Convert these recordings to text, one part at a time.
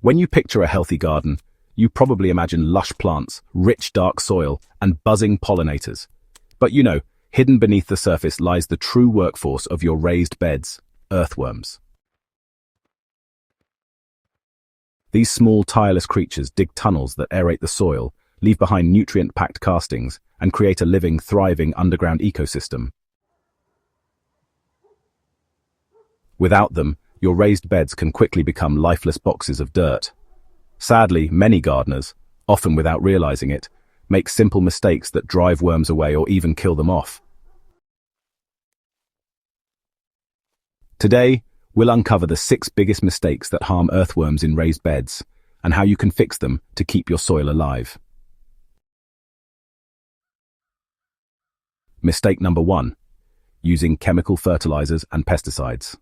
When you picture a healthy garden, you probably imagine lush plants, rich dark soil, and buzzing pollinators. But hidden beneath the surface lies the true workforce of your raised beds, earthworms. These small, tireless creatures dig tunnels that aerate the soil, leave behind nutrient-packed castings, and create a living, thriving underground ecosystem. Without them, your raised beds can quickly become lifeless boxes of dirt. Sadly, many gardeners, often without realizing it, make simple mistakes that drive worms away or even kill them off. Today, we'll uncover the 6 biggest mistakes that harm earthworms in raised beds, and how you can fix them to keep your soil alive. Mistake number 1. Using chemical fertilizers and pesticides.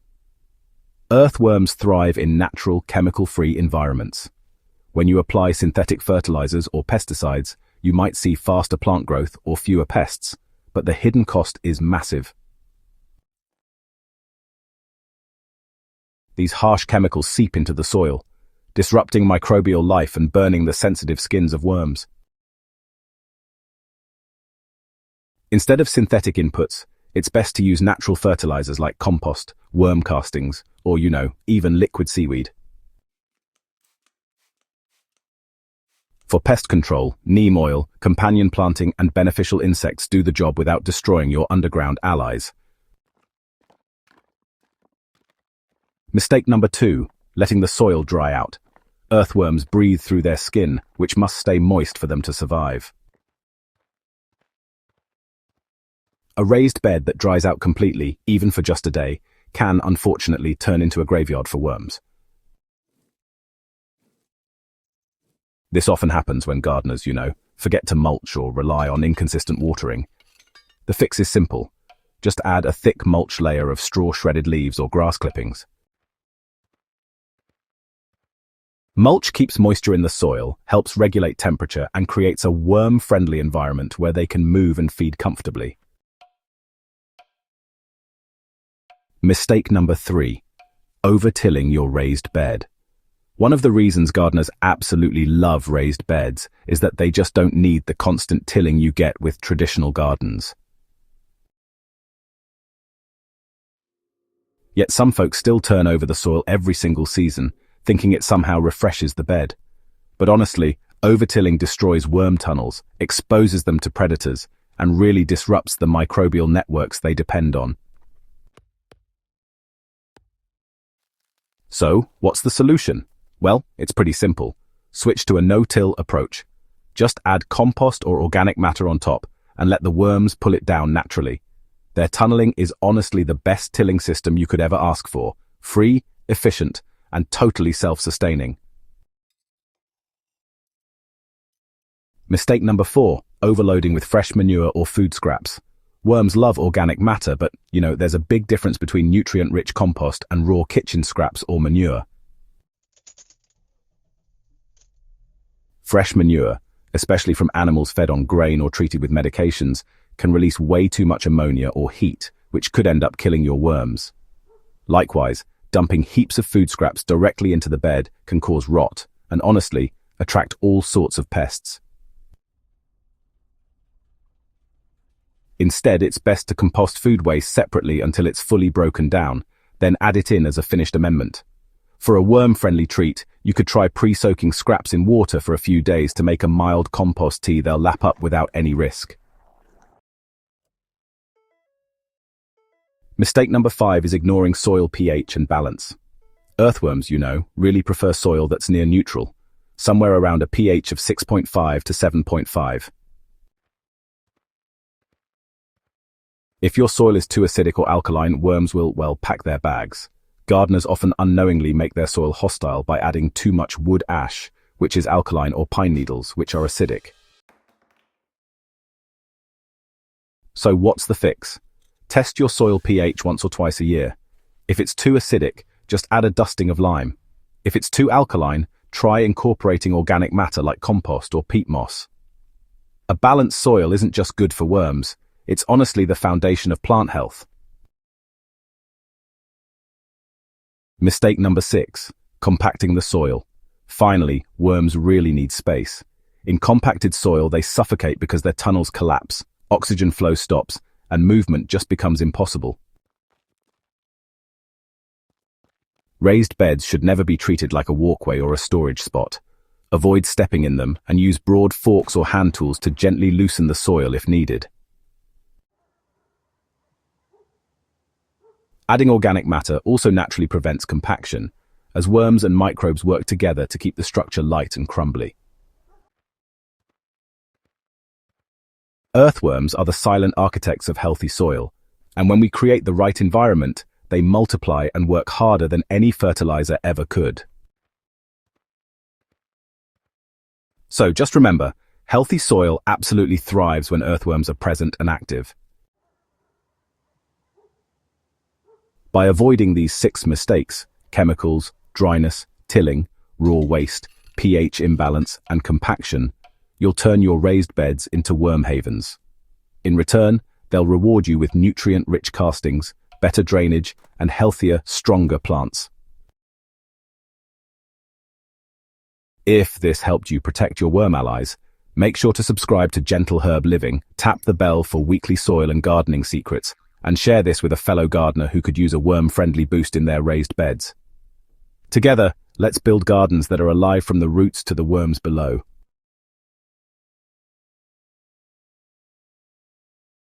Earthworms thrive in natural, chemical-free environments. When you apply synthetic fertilizers or pesticides, you might see faster plant growth or fewer pests, but the hidden cost is massive. These harsh chemicals seep into the soil, disrupting microbial life and burning the sensitive skins of worms. Instead of synthetic inputs, it's best to use natural fertilizers like compost, worm castings, or even liquid seaweed. For pest control, neem oil, companion planting, and beneficial insects do the job without destroying your underground allies. Mistake number 2. Letting the soil dry out. Earthworms breathe through their skin, which must stay moist for them to survive. A raised bed that dries out completely, even for just a day, can, unfortunately, turn into a graveyard for worms. This often happens when gardeners, forget to mulch or rely on inconsistent watering. The fix is simple. Just add a thick mulch layer of straw-shredded leaves or grass clippings. Mulch keeps moisture in the soil, helps regulate temperature, and creates a worm-friendly environment where they can move and feed comfortably. Mistake number 3. Over-tilling your raised bed. One of the reasons gardeners absolutely love raised beds is that they just don't need the constant tilling you get with traditional gardens. Yet some folks still turn over the soil every single season, thinking it somehow refreshes the bed. But honestly, over-tilling destroys worm tunnels, exposes them to predators, and really disrupts the microbial networks they depend on. So, what's the solution? Well, it's pretty simple. Switch to a no-till approach. Just add compost or organic matter on top and let the worms pull it down naturally. Their tunneling is honestly the best tilling system you could ever ask for. Free, efficient, and totally self-sustaining. Mistake number 4. Overloading with fresh manure or food scraps. Worms love organic matter, but, there's a big difference between nutrient-rich compost and raw kitchen scraps or manure. Fresh manure, especially from animals fed on grain or treated with medications, can release way too much ammonia or heat, which could end up killing your worms. Likewise, dumping heaps of food scraps directly into the bed can cause rot and, honestly, attract all sorts of pests. Instead, it's best to compost food waste separately until it's fully broken down, then add it in as a finished amendment. For a worm-friendly treat, you could try pre-soaking scraps in water for a few days to make a mild compost tea they'll lap up without any risk. Mistake number 5 is ignoring soil pH and balance. Earthworms, really prefer soil that's near neutral, somewhere around a pH of 6.5 to 7.5. If your soil is too acidic or alkaline, worms will, pack their bags. Gardeners often unknowingly make their soil hostile by adding too much wood ash, which is alkaline, or pine needles, which are acidic. So what's the fix? Test your soil pH once or twice a year. If it's too acidic, just add a dusting of lime. If it's too alkaline, try incorporating organic matter like compost or peat moss. A balanced soil isn't just good for worms, it's honestly the foundation of plant health. Mistake number 6. Compacting the soil. Finally, worms really need space. In compacted soil, they suffocate because their tunnels collapse, oxygen flow stops, and movement just becomes impossible. Raised beds should never be treated like a walkway or a storage spot. Avoid stepping in them and use broad forks or hand tools to gently loosen the soil if needed. Adding organic matter also naturally prevents compaction, as worms and microbes work together to keep the structure light and crumbly. Earthworms are the silent architects of healthy soil, and when we create the right environment, they multiply and work harder than any fertilizer ever could. So just remember, healthy soil absolutely thrives when earthworms are present and active. By avoiding these 6 mistakes, chemicals, dryness, tilling, raw waste, pH imbalance, and compaction, you'll turn your raised beds into worm havens. In return, they'll reward you with nutrient-rich castings, better drainage, and healthier, stronger plants. If this helped you protect your worm allies, make sure to subscribe to Gentle Herb Living, tap the bell for weekly soil and gardening secrets, and share this with a fellow gardener who could use a worm-friendly boost in their raised beds. Together, let's build gardens that are alive from the roots to the worms below.